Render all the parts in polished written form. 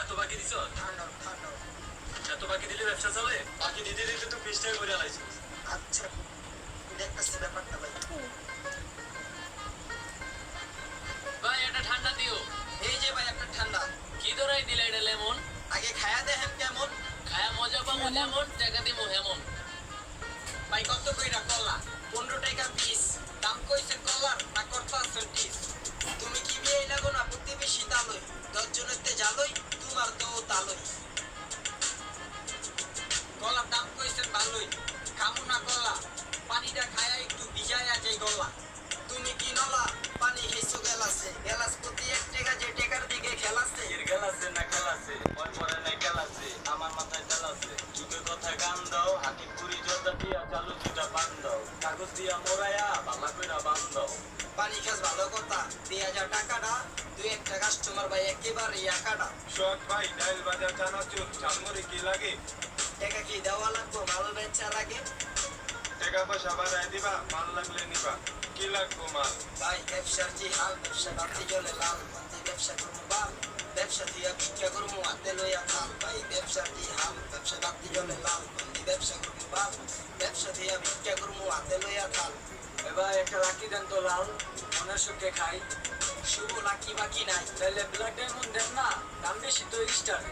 এত বাকি দিছ? এত বাকি দিলে ব্যবসা চলে? বাকি দিতে দিতে তো 20 টাকা করে লাইছিস। আচ্ছা দেখতেছি ব্যাপারটা ভাই। ভাই এটা ঠান্ডা দিও। এই যে ভাই আপনার ঠান্ডা। কি ধরাই দিলে এটা লেমন? আগে খায়া দেখেন কেমন। খায়া মজা পাবো যেমন, টাকা দিমু হেমন। ভাই কত কইরা কলা? 15 টাকা পিস। দাম কইছেন কলার না করতাছেন টিস? তুমি কি বিয়ে লাগো না প্রতিবেশী তালই? 10 জনেতে জালই তোমার তো তালই। কলার দাম কইছেন ভালোই। খামু না কলা, পানিটা খায়া একটু ভিজায়া যাই গলা। তুমি কি নলা? পানি খাইছো গেলাসে। গেলাস প্রতি 1 টাকা, যে টাকার দিকে খেলাছে। এর গেলাছে না খেলাছে, ওই পরে না খেলাছে, আমার মাথায় তেলাছে। যুগের কথা গান দাও, হাতি পুরি জর্দা দিয়া চালু দুটা বান দাও। কাগজ দিয়া মোড়ায়া বালা কইরা বান দাও। পানি খাস ভালো কথা, 2000 টাকাটা 2-1টা কাস্টমার ভাই একেবারে একাটা। শখ ভাই ডাইল ভাজা চানাচুর ঝালমুড়ি কি লাগে? টাকা কি দেওয়া লাগবো মাল বেচার আগে? টাকা পয়সা বাড়ায় দিবা, মাল লাগলে নিবা। কি লাগবো মাল? ভাই ব্যবসার যে হাল, ব্যবসা বাতি জলে লাল। বাতি ব্যবসা করবো বাল, ব্যবসা দিয়া ভিক্ষা করবো হাতে লইয়া থাল। ভাই ব্যবসার যে হাল, ব্যবসা বাতি জলে লাল। বাতি ব্যবসা করবো বাল, ব্যবসা দিয়া ভিক্ষা করবো হাতে লইয়া থাল। এবার একটা রাখি দেন তো লাল, মনের সুখে খাই। শুভ লাকি বাকি নাই। তাহলে ব্ল্যাক ডায়মন্ড দেন না, দাম বেশি তো স্টার।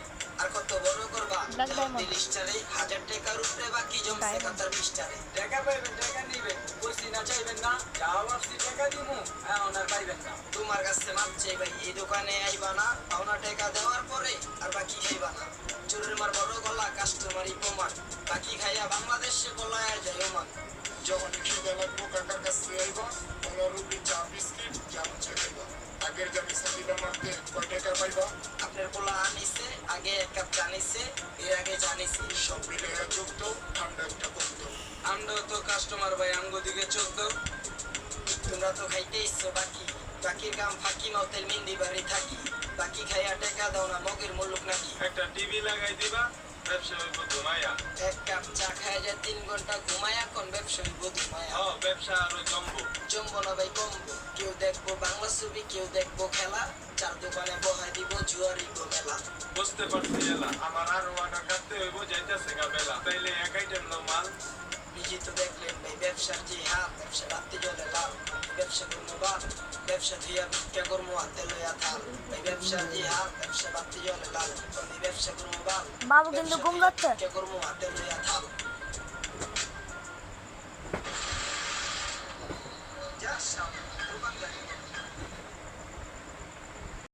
আর কত বড় করবা? Black Diamond। লিস্টারে 1000 টাকার উপরে বাকি জমছে কাতার বিস্টারে। টাকা পাইবেন, টাকা নিবেন, কইছি না চাইবেন না। যা ভাবছি টাকা দিমু, এখন আর পাইবেন না। তোমার কাছে মাপ চাই ভাই, এই দোকানে আইবা না। পাওনা টাকা দেওয়ার পরে আর বাকি খাইবা না। চোরের মার বড় গলা, কাস্টমারই প্রমাণ। বাকি খাইয়া বাংলাদেশে গলায় যায় ওমান। যখন খিদে লাগবো কাকার কাছে আইবা, 15 রুপি চা বিস্কিট যেমন চাইবা। আগের জানি সাদিবা মারতে কয় টাকা পাইবা? আপনার পোলা আনিছে, আগে 1 কাপ জানিছে, এর আগে জানিছি। সব মিলে যুক্ত ঠান্ডা একটা করতো। আমরাও তো কাস্টমার ভাই, আঙ্গো দিকে চোখ দাও। তোমরা তো খাইতে ইচ্ছো বাকি, বাকির কাম ফাঁকি মাউতের মিন্দি বাড়ি থাকি। বাকি খাইয়া টাকা দাও না, মগের মুলুক নাকি। একটা টিভি লাগাই দিবা, ব্যবসা হইব ধুমাইয়া। 1 কাপ চা খাইয়া যায় 3 ঘন্টা ঘুমায়া, কোন ব্যবসা হইব ধুমায়া। ব্যবসা আরো জমবো। জম্বো না ভাই কম্বো। কেউ দেখবো বাংলা ছবি, কেউ দেখবো খেলা। চার দোকানে বহাই দিব জুয়ারি গো মেলা। বুঝতে পারছি এলা, আমার আরো অর্ডার কাটতে হইব, যাইতাছে গা বেলা। তাইলে এক আইটেম লো মাল। নিজে তো দেখলেন ভাই ব্যবসার যে হাল, ব্যবসা রাত্রি জলে লাল। ব্যবসা করবো বাল, ব্যবসা ধুইয়া ভিক্ষা করবো হাতে লইয়া থাল। ভাই ব্যবসার যে হাল, ব্যবসা রাত্রি জলে লাল। ব্যবসা করবো বাল, বাবু কিন্তু ঘুম যাচ্ছে। ভিক্ষা করবো হাতে লইয়া থাল।